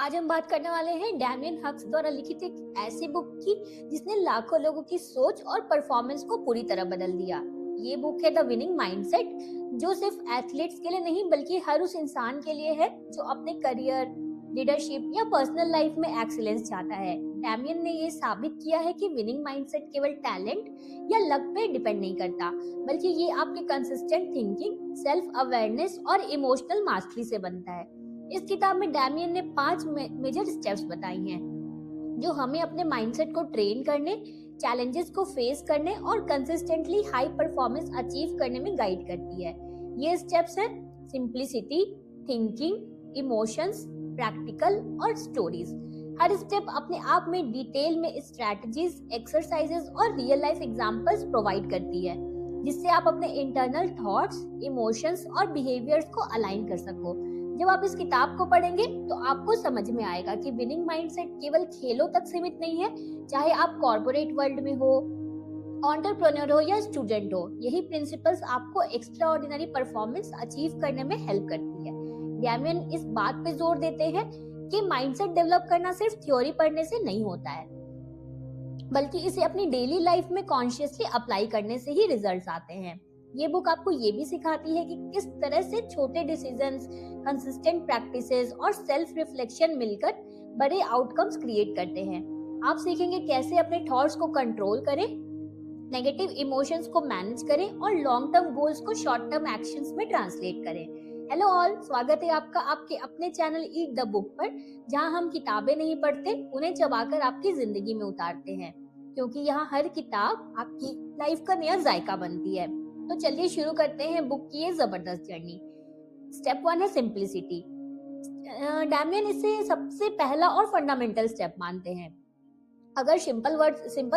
आज हम बात करने वाले हैं डैमियन हक्स द्वारा लिखित एक ऐसी बुक की जिसने लाखों लोगों की सोच और परफॉर्मेंस को पूरी तरह बदल दिया। ये बुक है द विनिंग माइंडसेट, जो सिर्फ एथलीट्स के लिए नहीं बल्कि हर उस इंसान के लिए है जो अपने करियर, लीडरशिप या पर्सनल लाइफ में एक्सीलेंस चाहता है। डैमियन ने ये साबित किया है कि विनिंग माइंडसेट केवल टैलेंट या लक पे डिपेंड नहीं करता, बल्कि ये आपके कंसिस्टेंट थिंकिंग, सेल्फ अवेयरनेस और इमोशनल मास्टरी से बनता है। इस किताब में डैमियन ने 5 मेजर स्टेप्स बताई हैं जो हमें अपने माइंडसेट को ट्रेन करने, चैलेंजेस को फेस करने और कंसिस्टेंटली हाई परफॉर्मेंस अचीव करने में गाइड करती है। ये स्टेप्स हैं सिंप्लिसिटी, थिंकिंग, इमोशंस, प्रैक्टिकल और स्टोरीज। हर स्टेप अपने आप में डिटेल में स्ट्रैटेजीज, एक्सरसाइजेस और रियल लाइफ एग्जांपल्स प्रोवाइड करती है, जिससे आप अपने इंटरनल थॉट्स, इमोशंस और बिहेवियर्स को अलाइन कर सको। जब आप इस किताब को पढ़ेंगे तो आपको समझ में आएगा कि विनिंग माइंडसेट केवल खेलों तक सीमित नहीं है। चाहे आप कॉर्पोरेट वर्ल्ड में हो, एंटरप्रेन्योर हो या स्टूडेंट हो, यही प्रिंसिपल्स आपको एक्स्ट्रा ऑर्डिनरी परफॉर्मेंस अचीव करने में हेल्प करती है। डैमियन इस बात पे जोर देते हैं कि माइंडसेट डेवलप करना सिर्फ थ्योरी पढ़ने से नहीं होता है, बल्कि इसे अपनी डेली लाइफ में कॉन्शियसली अप्लाई करने से ही रिजल्ट्स आते हैं। ये बुक आपको ये भी सिखाती है कि किस तरह से छोटे डिसीजंस, कंसिस्टेंट प्रैक्टिसेस और सेल्फ रिफ्लेक्शन मिलकर बड़े आउटकम्स क्रिएट करते हैं। आप सीखेंगे कैसे अपने थॉट्स को कंट्रोल करें, नेगेटिव इमोशंस को मैनेज करें और लॉन्ग टर्म गोल्स को शॉर्ट टर्म एक्शंस में ट्रांसलेट करें। हेलो ऑल, स्वागत है आपका आपके अपने चैनल ईट द बुक पर, जहां हम किताबें नहीं पढ़ते, उन्हें चबाकर आपकी जिंदगी में उतारते हैं, क्योंकि यहाँ हर किताब आपकी लाइफ का नया जायका बनती है। तो चलिए शुरू करते हैं बुक की ये जबरदस्त जर्नी। स्टेप 1 है सिंप्लिसिटी। डैमियन इसे सबसे पहला और फंडामेंटल स्टेप मानते हैं। अगर सिंपल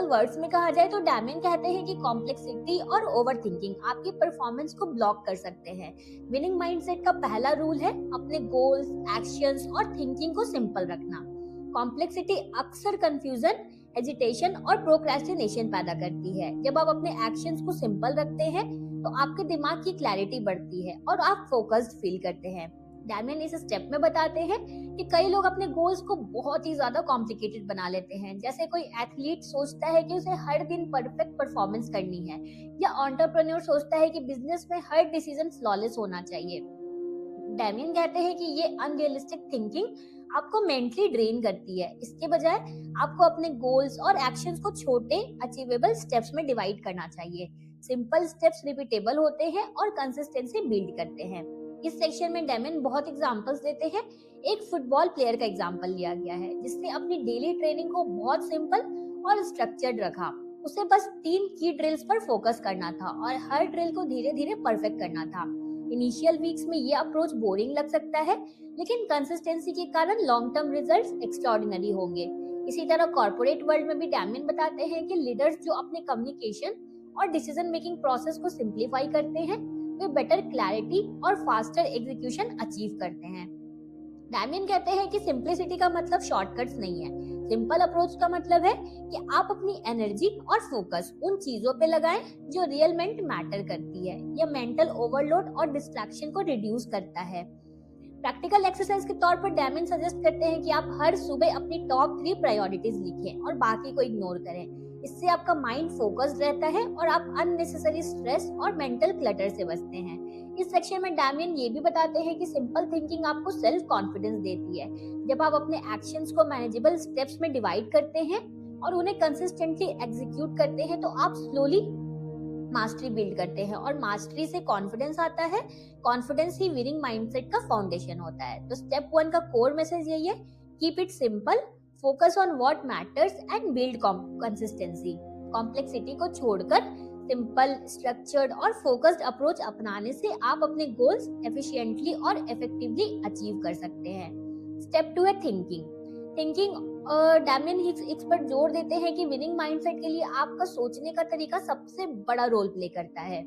वर्ड्स में कहा जाए तो डैमियन कहते हैं कि कॉम्प्लेक्सिटी और ओवरथिंकिंग आपकी परफॉर्मेंस को ब्लॉक कर सकते हैं। विनिंग माइंडसेट का पहला रूल है अपने गोल्स, एक्शंस और थिंकिंग को सिंपल रखना। कॉम्प्लेक्सिटी अक्सर कंफ्यूजन, हेजिटेशन और प्रोक्रेस्टिनेशन पैदा करती है। जब आप अपने एक्शंस को सिंपल रखते हैं तो आपके दिमाग की क्लैरिटी बढ़ती है और आप फोकस्ड फील करते हैं। डैमियन इस स्टेप में बताते हैं कि कई लोग अपने गोल्स को बहुत ही ज्यादा कॉम्प्लिकेटेड बना लेते हैं। जैसे कोई एथलीट सोचता है कि उसे हर दिन परफेक्ट परफॉर्मेंस करनी है, या एंटरप्रेन्योर सोचता है कि बिजनेस में हर डिसीजन फ्लॉलेस होना चाहिए। डैमियन कहते हैं कि ये अनरियलिस्टिक थिंकिंग आपको मेंटली ड्रेन करती है। इसके बजाय आपको अपने गोल्स और एक्शंस को छोटे अचीवेबल स्टेप्स में डिवाइड करना चाहिए। सिंपल स्टेप्स रिपीटेबल होते हैं और कंसिस्टेंसी बिल्ड करते हैं। इस सेक्शन में डैमियन बहुत एग्जांपल्स देते हैं। एक फुटबॉल प्लेयर का एग्जांपल लिया गया है जिसने अपनी डेली ट्रेनिंग को बहुत सिंपल और स्ट्रक्चर्ड रखा। उसे बस 3 की ड्रिल्स पर फोकस करना था और हर ड्रिल को धीरे धीरे परफेक्ट करना था। इनिशियल वीक्स में ये अप्रोच बोरिंग लग सकता है, लेकिन कंसिस्टेंसी के कारण लॉन्ग टर्म रिजल्ट्स एक्स्ट्राऑर्डिनरी होंगे। इसी तरह कॉर्पोरेट वर्ल्ड में भी डैमियन बताते हैं कि लीडर्स जो अपने कम्युनिकेशन और डिसीजन मेकिंग प्रोसेस को सिंप्लीफाई करते हैं, वे बेटर क्लैरिटी और फास्टर एग्जीक्यूशन अचीव करते हैं। डैमियन कहते हैं कि सिंप्लिसिटी का मतलब शॉर्टकट्स नहीं है। सिंपल अप्रोच का मतलब है कि आप अपनी एनर्जी और फोकस उन चीजों पे लगाएं जो रियलमेंट मैटर करती है। यह मेंटल ओवरलोड और डिस्ट्रैक्शन को रिड्यूस करता है। प्रैक्टिकल एक्सरसाइज के तौर पर डैमियन सजेस्ट करते हैं कि आप हर सुबह अपनी टॉप 3 प्रायोरिटीज लिखें और बाकी को इग्नोर करें। इससे आपका माइंड फोकस्ड रहता है और आप अननेसेसरी स्ट्रेस और मेंटल क्लटर से बचते हैं। इस सेक्शन में डैमियन ये भी बताते हैं कि सिंपल थिंकिंग आपको सेल्फ कॉन्फिडेंस देती है। जब आप अपने एक्शंस को मैनेजेबल स्टेप्स में डिवाइड करते हैं और उन्हें कंसिस्टेंटली एग्जीक्यूट करते हैं, तो आप स्लोली मास्टरी बिल्ड करते हैं और मास्टरी से कॉन्फिडेंस आता है। कॉन्फिडेंस ही विनिंग माइंडसेट का फाउंडेशन होता है। तो स्टेप 1 का कोर मैसेज यही है, keep it simple, focus on what matters and build consistency. Complexity को छोड़कर सिंपल, स्ट्रक्चर्ड और फोकस्ड अप्रोच अपनाने से आप अपने गोल्स एफिशिएंटली और इफेक्टिवली अचीव कर सकते हैं। स्टेप 2 है थिंकिंग। डैमियन इस पर जोर देते हैं कि विनिंग माइंडसेट के लिए आपका सोचने का तरीका सबसे बड़ा रोल प्ले करता है।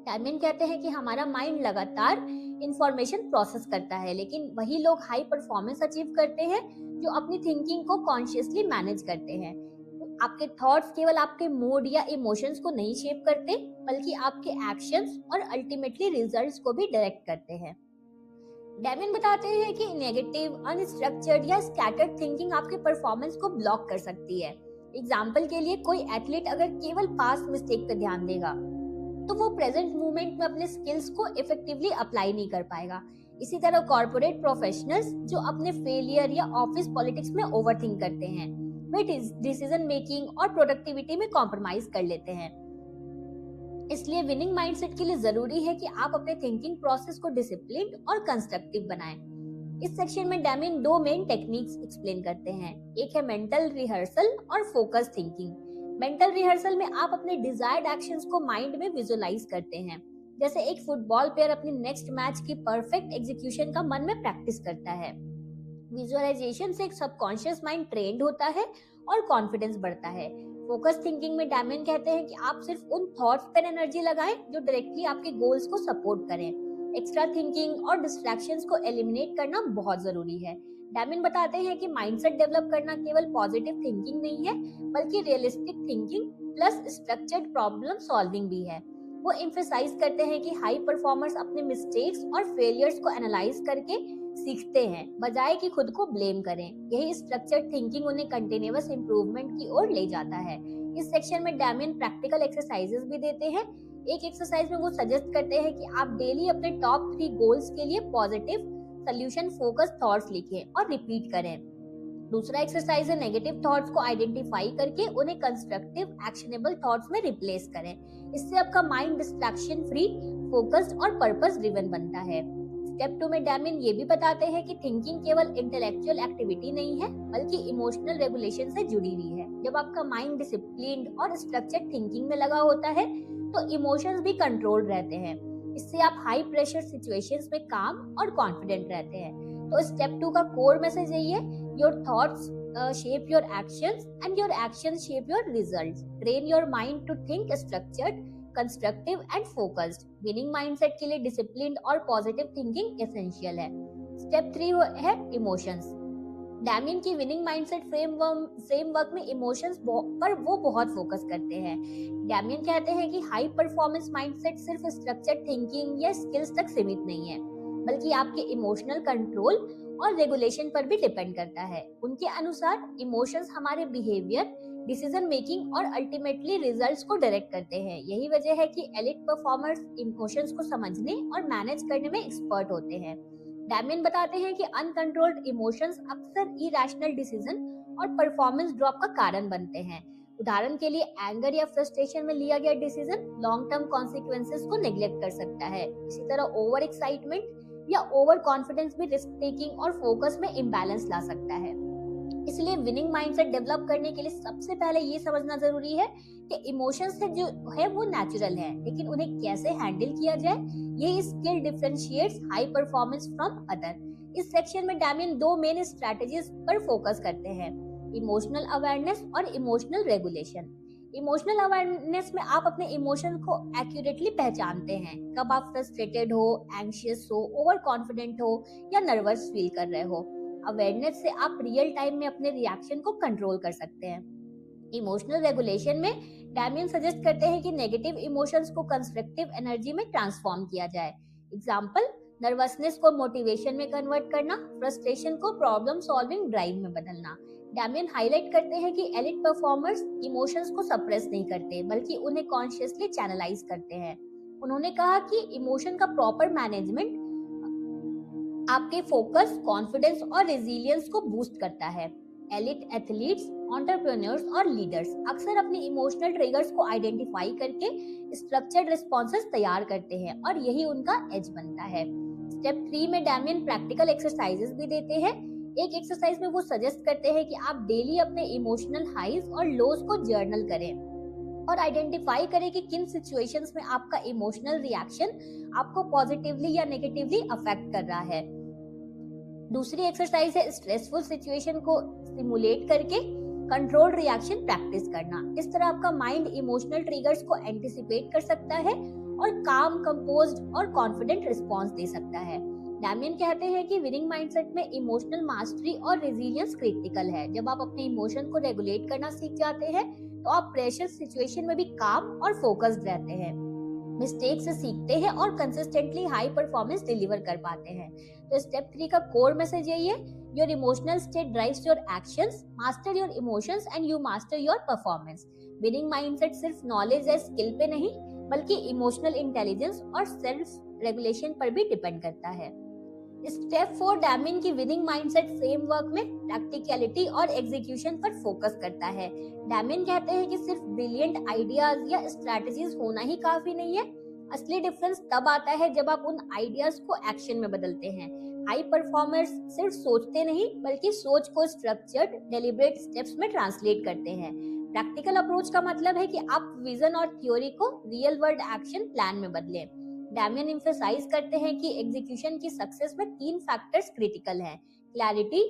डैमियन कहते हैं कि हमारा माइंड लगातार इंफॉर्मेशन प्रोसेस करता है, लेकिन वही लोग हाई परफॉर्मेंस अचीव करते हैं जो अपनी थिंकिंग को कॉन्शियसली मैनेज करते हैं। आपके थॉट्स केवल आपके मूड या इमोशंस को नहीं शेप करते, बल्कि आपके एक्शंस और अल्टीमेटली रिजल्ट्स को भी डायरेक्ट करते हैं। डेमिन बताते हैं कि नेगेटिव, अनस्ट्रक्चर्ड या स्कैटर्ड थिंकिंग आपके परफॉर्मेंस को ब्लॉक कर सकती है। एग्जाम्पल के लिए, कोई एथलीट अगर केवल पास्ट मिस्टेक पे ध्यान देगा तो वो प्रेजेंट मोमेंट में अपने स्किल्स को इफेक्टिवली अप्लाई नहीं कर पाएगा। इसी तरह कॉर्पोरेट प्रोफेशनल्स जो अपने फेलियर या ऑफिस पॉलिटिक्स में ओवरथिंक करते हैं, वे डिसीजन मेकिंग और प्रोडक्टिविटी में कॉम्प्रोमाइज कर लेते हैं। इसलिए विनिंग माइंडसेट के लिए जरूरी है कि आप अपने थिंकिंग प्रोसेस को डिसिप्लिन्ड और कंस्ट्रक्टिव बनाएं। इस सेक्शन में डेमिन दो मेन टेक्निक्स एक्सप्लेन करते हैं। एक है मेंटल रिहर्सल और फोकस थिंकिंग। मेंटल रिहर्सल में आप अपने डिजायर्ड एक्शंस को माइंड में विजुअलाइज करते हैं, जैसे एक फुटबॉल प्लेयर अपनी नेक्स्ट मैच की परफेक्ट एग्जीक्यूशन का मन में प्रैक्टिस करता है। विजुअलाइजेशन से एक सबकॉन्शियस माइंड ट्रेंड होता है और कॉन्फिडेंस बढ़ता है। फोकस थिंकिंग में डेमिन कहते हैं कि आप सिर्फ उन थॉट्स पर एनर्जी लगाएं जो डायरेक्टली आपके गोल्स को सपोर्ट करें। एक्स्ट्रा थिंकिंग और डिस्ट्रैक्शंस को एलिमिनेट करना बहुत जरूरी है। डेमिन बताते हैं कि माइंडसेट डेवलप करना केवल पॉजिटिव थिंकिंग नहीं है, बल्कि realistic thinking plus structured problem solving भी है। वो एम्फसाइज करते हैं कि हाई परफॉर्मर्स अपने मिस्टेक्स और फेलियर्स को एनालाइज करके सीखते हैं, बजाय कि खुद को ब्लेम करें। यही स्ट्रक्चर्ड थिंकिंग उन्हें कंटिन्यूअस इंप्रूवमेंट की ओर ले जाता है। इस सेक्शन में डेमिन प्रैक्टिकल एक्सरसाइजेस भी देते हैं। एक एक्सरसाइज में वो सजेस्ट करते हैं कि आप डेली अपने टॉप 3 गोल्स के लिए पॉजिटिव सोल्यूशन फोकस थॉट्स लिखें और रिपीट करें। दूसरा एक्सरसाइज है नेगेटिव थॉट्स को आइडेंटिफाई करके उन्हें कंस्ट्रक्टिव एक्शनेबल थॉट्स में रिप्लेस करें। इससे आपका माइंड डिस्ट्रैक्शन फ्री, फोकस्ड और पर्पस ड्रिवन बनता है। स्टेप 2 में डेमिन ये भी बताते हैं कि थिंकिंग केवल इंटेलेक्चुअल एक्टिविटी नहीं है, बल्कि इमोशनल रेगुलेशन से जुड़ी हुई है। जब आपका माइंड डिसिप्लिन्ड और स्ट्रक्चर्ड थिंकिंग में लगा होता है तो इमोशंस भी कंट्रोल्ड रहते हैं। इससे आप हाई प्रेशर सिचुएशंस में काम और कॉन्फिडेंट रहते हैं। तो स्टेप 2 का कोर मैसेज यही है, your thoughts shape your actions and your actions shape your results. Train your mind to think structured, constructive and focused. Winning mindset के लिए disciplined और positive thinking essential है। Step 3 है emotions. डेमिन की winning mindset framework में emotions पर वो बहुत फोकस करते हैं। डेमिन कहते हैं कि हाई परफॉर्मेंस माइंडसेट सिर्फ स्ट्रक्चर्ड थिंकिंग या स्किल्स तक सीमित नहीं है, बल्कि आपके इमोशनल कंट्रोल और रेगुलेशन पर भी डिपेंड करता है। उनके अनुसार इमोशंस हमारे बिहेवियर, डिसीजन मेकिंग और अल्टीमेटली रिजल्ट्स को डायरेक्ट करते हैं। यही वजह है कि एलिट परफॉर्मर्स इमोशंस को समझने और मैनेज करने में एक्सपर्ट होते हैं। डेमिन बताते हैं कि अनकंट्रोल्ड इमोशंस अक्सर इरैशनल डिसीजन और परफॉर्मेंस ड्रॉप का कारण बनते हैं। उदाहरण के लिए एंगर या फ्रस्ट्रेशन में लिया गया डिसीजन लॉन्ग टर्म कॉन्सिक्वेंसेस को नेग्लेक्ट कर सकता है। इसी तरह ओवर एक्साइटमेंट या ओवर कॉन्फिडेंस भी रिस्क टेकिंग और फोकस में इम्बैलेंस ला सकता है। इसलिए विनिंग माइंडसेट डेवलप करने के लिए सबसे पहले ये समझना जरूरी है कि इमोशंस जो है वो नेचुरल है, लेकिन उन्हें कैसे हैंडल किया जाए, ये skill differentiates high performance from other. इस सेक्शन में डेमिन दो मेन स्ट्रेटजीज पर फोकस करते हैं, इमोशनल अवेयरनेस और इमोशनल रेगुलेशन। इमोशनल अवेयरनेस में आप अपने इमोशन को एक्यूरेटली पहचानते हैं, कब आप फ्रस्ट्रेटेड हो, एंग्शियस हो, ओवर कॉन्फिडेंट हो या नर्वस फील कर रहे हो। अवेयरनेस से आप रियल टाइम में अपने रिएक्शन को कंट्रोल कर सकते हैं। इमोशनल रेगुलेशन में डेमिन सजेस्ट करते हैं कि नेगेटिव इमोशंस को कंस्ट्रक्टिव एनर्जी में ट्रांसफॉर्म किया जाए। एग्जाम्पल, नर्वसनेस को मोटिवेशन में कन्वर्ट करना, फ्रस्ट्रेशन को प्रॉब्लम सॉल्विंग ड्राइव में बदलना। डेमिन हाईलाइट करते हैं कि एलिट परफॉर्मर्स इमोशंस को सप्रेस नहीं करते, बल्कि उन्हें कॉन्शियसली चैनलाइज करते हैं। उन्होंने कहा कि इमोशन का प्रॉपर मैनेजमेंट आपके फोकस, कॉन्फिडेंस और रेजिलियंस को बूस्ट करता है। एलिट एथलीट्स, एंटरप्रेन्योर्स और लीडर्स अक्सर अपनी इमोशनल ट्रिगर्स को आइडेंटिफाई करके स्ट्रक्चर्ड रिस्पॉन्सेस तैयार करते हैं और यही उनका एज बनता है। स्टेप 3 में डेमिन प्रैक्टिकल एक्सरसाइजेस भी देते हैं। एक एक्सरसाइज में वो सजेस्ट करते हैं कि आप डेली अपने इमोशनल हाईज और लोज को जर्नल करें और आइडेंटिफाई करें कि किन सिचुएशंस में आपका इमोशनल रिएक्शन आपको पॉजिटिवली या नेगेटिवली अफेक्ट कर रहा है। दूसरी एक्सरसाइज है स्ट्रेसफुल सिचुएशन को सिमुलेट करके कंट्रोल्ड रिएक्शन प्रैक्टिस करना। इस तरह आपका माइंड इमोशनल ट्रिगर्स को एंटिसिपेट कर सकता है और काम, कंपोज्ड और कॉन्फिडेंट रिस्पॉन्स दे सकता है। डेमिन कहते हैं कि विनिंग माइंडसेट में इमोशनल मास्टरी और रेजिलियंस क्रिटिकल है। जब आप अपने इमोशन को रेगुलेट करना सीख जाते हैं तो आप प्रेशर सिचुएशन में भी काम और फोकस्ड रहते हैं। मिस्टेक से सीखते हैं और कंसिस्टेंटली हाई परफॉर्मेंस डिलीवर कर पाते हैं। तो स्टेप 3 का कोर मैसेज यही है, your emotional state drives your actions, master your emotions and you master your performance. Winning mindset सिर्फ नॉलेज या स्किल पे नहीं बल्कि इमोशनल इंटेलिजेंस और सेल्फ रेगुलेशन पर भी डिपेंड करता है। स्टेप 4 डैमिन की विनिंग माइंडसेट फ्रेमवर्क में प्रैक्टिकलिटी और एग्जीक्यूशन पर फोकस करता है। डैमिन कहते हैं कि सिर्फ ब्रिलियंट आइडियाज या स्ट्रैटेजीज होना ही काफी नहीं है। असली डिफरेंस तब आता है जब आप उन आइडियाज को एक्शन में बदलते हैं। हाई परफॉर्मर्स सिर्फ सोचते नहीं बल्कि सोच को स्ट्रक्चर्ड डेलिब्रेट स्टेप्स में ट्रांसलेट करते हैं। प्रैक्टिकल अप्रोच का मतलब है कि आप विजन और थ्योरी को रियल वर्ल्ड एक्शन प्लान में बदलें। डैमियन एम्फसाइज करते हैं कि एग्जीक्यूशन की सक्सेस में 3 फैक्टर्स क्रिटिकल हैं, क्लैरिटी,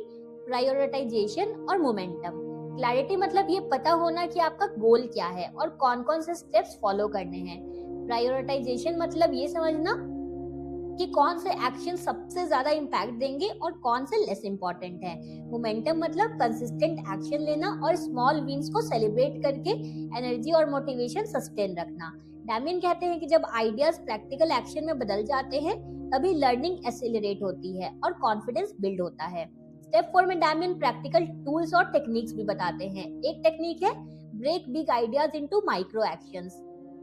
प्रायोरिटाइजेशन और मोमेंटम। क्लैरिटी मतलब ये पता होना कि आपका गोल क्या है और कौन कौन से स्टेप्स फॉलो करने हैं। प्रायोरिटाइजेशन मतलब ये समझना कि कौन से एक्शन सबसे ज्यादा इम्पैक्ट देंगे और कौन से लेस इम्पोर्टेंट है। मोमेंटम मतलब कंसिस्टेंट एक्शन लेना और स्मॉल विन्स को सेलिब्रेट करके एनर्जी और मोटिवेशन सस्टेन रखना। डैमिन कहते हैं कि जब आइडियाज प्रैक्टिकल एक्शन में बदल जाते हैं तभी लर्निंग एक्सेलरेट होती है और कॉन्फिडेंस बिल्ड होता है। स्टेप 4 में डैमिन प्रैक्टिकल टूल्स और टेक्निक्स भी बताते हैं। एक टेक्निक है break big ideas into micro actions.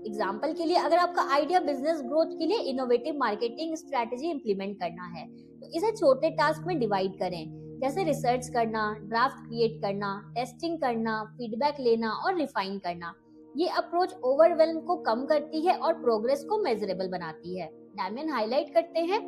Example के लिए अगर आपका आइडिया बिजनेस ग्रोथ के लिए इनोवेटिव मार्केटिंग स्ट्रेटेजी इंप्लीमेंट करना है तो इसे छोटे टास्क में डिवाइड करें, जैसे रिसर्च करना, ड्राफ्ट क्रिएट करना, टेस्टिंग करना, फीडबैक लेना और रिफाइन करना। ये अप्रोच ओवरवेल्म को कम करती है और प्रोग्रेस को मेजरेबल बनाती है। डैमियन हाईलाइट करते हैं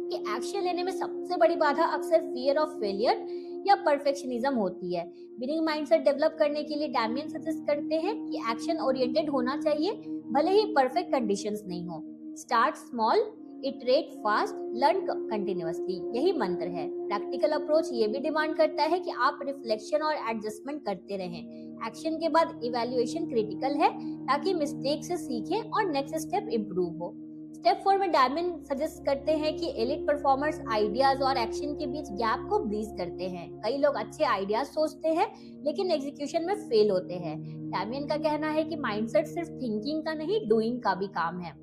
कि एक्शन लेने में सबसे बड़ी बाधा अक्सर फियर ऑफ फेलियर या परफेक्शनिज्म होती है। विनिंग माइंडसेट डेवलप करने के लिए डैमियन सजेस्ट करते हैं कि एक्शन ओरिएंटेड होना चाहिए, भले ही परफेक्ट कंडीशंस नहीं हो। Start small, iterate fast, learn continuously, यही मंत्र है। प्रैक्टिकल अप्रोच ये भी डिमांड करता है कि आप रिफ्लेक्शन और एडजस्टमेंट करते रहें। एक्शन के बाद इवैल्यूएशन क्रिटिकल है ताकि मिस्टेक से सीखें और नेक्स्ट स्टेप इंप्रूव हो। स्टेप 4 में डैमिन सजेस्ट करते हैं कि एलिट परफॉर्मर्स आइडियाज और एक्शन के बीच गैप को ब्रीज करते हैं। कई लोग अच्छे आइडियाज सोचते हैं लेकिन एग्जीक्यूशन में फेल होते हैं। डैमिन का कहना है कि माइंडसेट सिर्फ थिंकिंग का नहीं, डूइंग का भी काम है।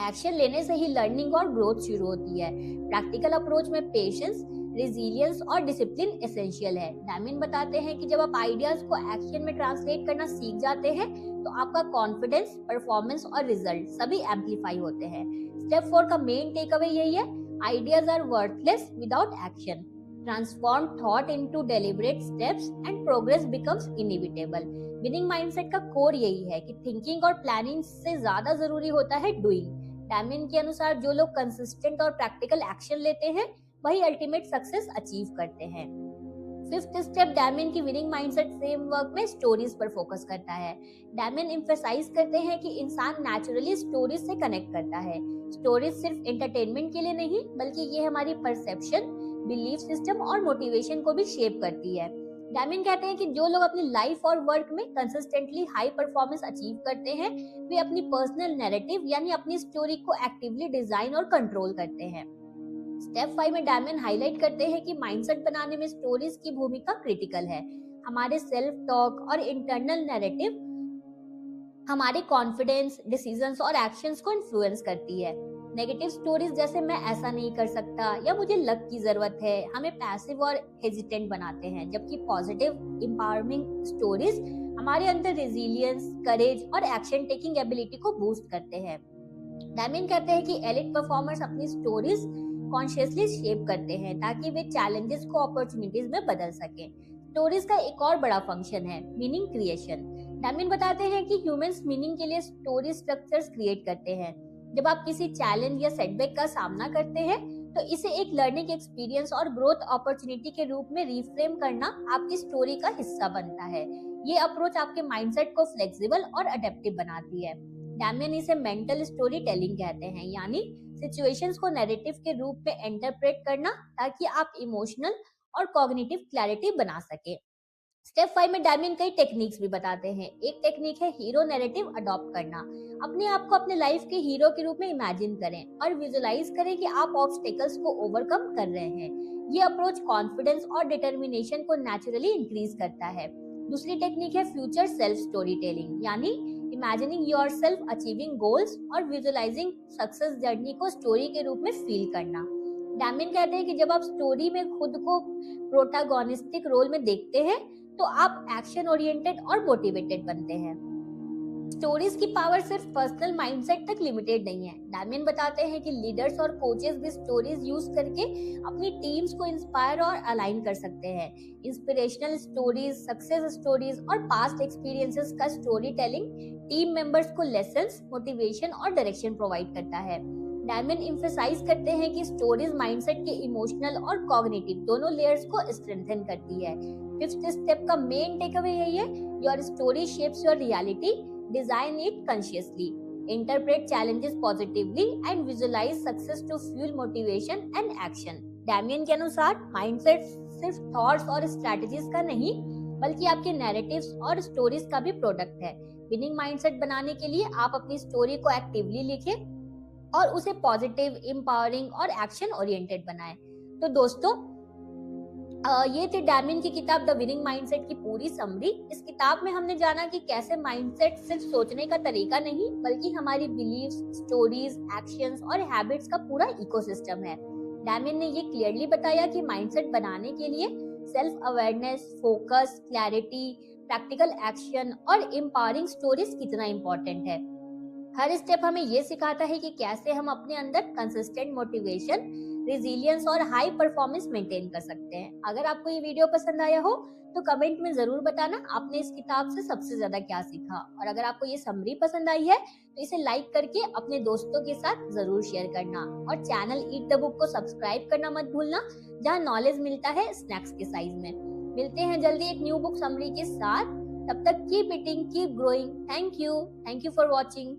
एक्शन लेने से ही लर्निंग और ग्रोथ शुरू होती है। प्रैक्टिकल अप्रोच में पेशेंस, रेजिलियंस और डिसिप्लिन एसेंशियल है। डैमिन बताते हैं कि जब आप आइडियाज को एक्शन में ट्रांसलेट करना सीख जाते हैं तो आपका कॉन्फिडेंस, परफॉर्मेंस और रिजल्ट सभी एम्पलीफाई होते हैं। स्टेप 4 का मेन टेक अवे यही है, ideas are worthless without action. Transform thought into deliberate steps and progress becomes inevitable. Winning mindset का कोर यही है कि थिंकिंग और प्लानिंग से ज्यादा जरूरी होता है डूइंग। डैमिन के अनुसार जो लोग कंसिस्टेंट और प्रैक्टिकल एक्शन लेते हैं वही अल्टीमेट सक्सेस अचीव करते हैं। 5th स्टेप डैमिन की विनिंग माइंडसेट फ्रेमवर्क में स्टोरीज पर फोकस करता है। डैमिन एम्फसाइज करते हैं कि इंसान नेचुरली स्टोरीज से कनेक्ट करता है। स्टोरीज सिर्फ एंटरटेनमेंट के लिए नहीं बल्कि ये हमारी परसेप्शन, बिलीफ सिस्टम और मोटिवेशन को भी शेप करती है। डैमिन कहते हैं कि जो लोग अपनी लाइफ और वर्क में कंसिस्टेंटली हाई परफॉर्मेंस अचीव करते हैं वे अपनी पर्सनल नैरेटिव यानी अपनी स्टोरी को एक्टिवली डिजाइन और कंट्रोल करते हैं। स्टेप 5 में डैमिन हाईलाइट करते हैं कि माइंडसेट बनाने में स्टोरीज की भूमिका क्रिटिकल है। हमारे सेल्फ टॉक और इंटरनल नैरेटिव हमारे कॉन्फिडेंस, डिसीजंस और एक्शंस को इन्फ्लुएंस करती है। नेगेटिव स्टोरीज जैसे मैं ऐसा नहीं कर सकता या मुझे लक की जरूरत है हमें पैसिव और हेजिटेंट बनाते हैं, जबकि पॉजिटिव एम्पावरिंग स्टोरीज हमारे अंदर रेजिलियंस, करेज और एक्शन टेकिंग एबिलिटी को बूस्ट करते हैं। डैमिन कहते हैं कि एलिट परफॉर्मर्स अपनी स्टोरीज कॉन्शियसली शेप करते हैं ताकि वे चैलेंजेस को अपॉर्चुनिटीज में बदल सकें। स्टोरीज का एक और बड़ा फंक्शन है मीनिंग क्रिएशन। डैमिन बताते हैं कि ह्यूमंस मीनिंग के लिए स्टोरी स्ट्रक्चर्स क्रिएट करते हैं। जब आप किसी चैलेंज या सेटबैक का सामना करते हैं तो इसे एक लर्निंग एक्सपीरियंस और ग्रोथ अपॉर्चुनिटी के रूप में रिफ्रेम करना आपकी स्टोरी का हिस्सा बनता है। ये अप्रोच आपके माइंडसेट को फ्लेक्सिबल और अडेप्टिव बनाती है। डैमियन इसे मेंटल स्टोरी टेलिंग कहते हैं, यानी सिचुएशंस को नैरेटिव के रूप में इंटरप्रेट करना ताकि आप इमोशनल और कॉग्निटिव क्लैरिटी बना सके। स्टेप 5 में डैमियन कई टेक्निक्स भी बताते हैं। एक टेक्निक है हीरो नैरेटिव अडॉप्ट करना। अपने आप को अपने लाइफ के हीरो के रूप में इमेजिन करें और विजुलाइज करें कि आप ऑब्स्टेकल्स को ओवरकम कर रहे हैं। ये अप्रोच कॉन्फिडेंस और डिटर्मिनेशन को नेचुरली इंक्रीज करता है। दूसरी टेक्निक है फ्यूचर सेल्फ स्टोरी टेलिंग, यानी इमेजिनिंग योरसेल्फ अचीविंग गोल्स और विजुअलाइजिंग सक्सेस जर्नी को स्टोरी के रूप में फील करना। डैमियन कहते हैं कि जब आप स्टोरी में खुद को प्रोटागोनिस्टिक रोल में देखते हैं तो आप एक्शन ओरिएंटेड और मोटिवेटेड बनते हैं। स्टोरीज की पावर सिर्फ पर्सनल माइंडसेट तक लिमिटेड नहीं है। डैमियन बताते हैं कि लीडर्स और कोचेस भी स्टोरीज यूज करके अपनी टीम्स को इंस्पायर और अलाइन कर सकते हैं। इंस्पिरेशनल स्टोरीज, सक्सेस स्टोरीज और पास्ट एक्सपीरियंसेस का स्टोरी टेलिंग टीम मेंबर्स को लेसन्स, मोटिवेशन और डायरेक्शन प्रोवाइड करता है। डैमियन एम्फसाइज करते हैं कि स्टोरीज माइंडसेट के इमोशनल और कॉग्निटिव दोनों लेयर्स को स्ट्रेंथन करती है। फिफ्थ स्टेप का मेन टेकअवे यही है, your story shapes your reality, design it consciously, interpret challenges positively and visualize success to fuel motivation and action। Damian के अनुसार माइंडसेट सिर्फ थॉट्स और स्ट्रेटजीज का नहीं बल्कि आपके नैरेटिव्स और स्टोरीज का भी प्रोडक्ट है। विनिंग माइंडसेट बनाने के लिए आप अपनी स्टोरी को एक्टिवली लिखें और उसे पॉजिटिव, एम्पावरिंग और एक्शन ओरिएंटेड बनाएं। तो दोस्तों, ये थी डैमियन की किताब द विनिंग माइंडसेट की पूरी समरी। इस किताब में हमने जाना कि कैसे माइंडसेट सिर्फ सोचने का तरीका नहीं बल्कि हमारी बिलीव्स, स्टोरीज, एक्शंस और हैबिट्स का पूरा इकोसिस्टम है। डैमियन ने ये क्लियरली बताया कि माइंडसेट बनाने के लिए self awareness, focus, clarity, practical action और एम्पावरिंग स्टोरीज कितना इंपॉर्टेंट है। हर स्टेप हमें ये सिखाता है कि कैसे हम अपने अंदर कंसिस्टेंट मोटिवेशन, रेजिलियंस और हाई परफॉर्मेंस मेंटेन कर सकते हैं। अगर आपको ये वीडियो पसंद आया हो तो कमेंट में जरूर बताना आपने इस किताब से सबसे ज्यादा क्या सीखा। और अगर आपको ये समरी पसंद आई है तो इसे लाइक करके अपने दोस्तों के साथ जरूर शेयर करना और चैनल ईट द बुक को सब्सक्राइब करना मत भूलना, जहाँ नॉलेज मिलता है स्नैक्स के साइज में। मिलते हैं जल्दी एक न्यू बुक समरी के साथ। तब तक keep eating, keep growing. Thank you for watching.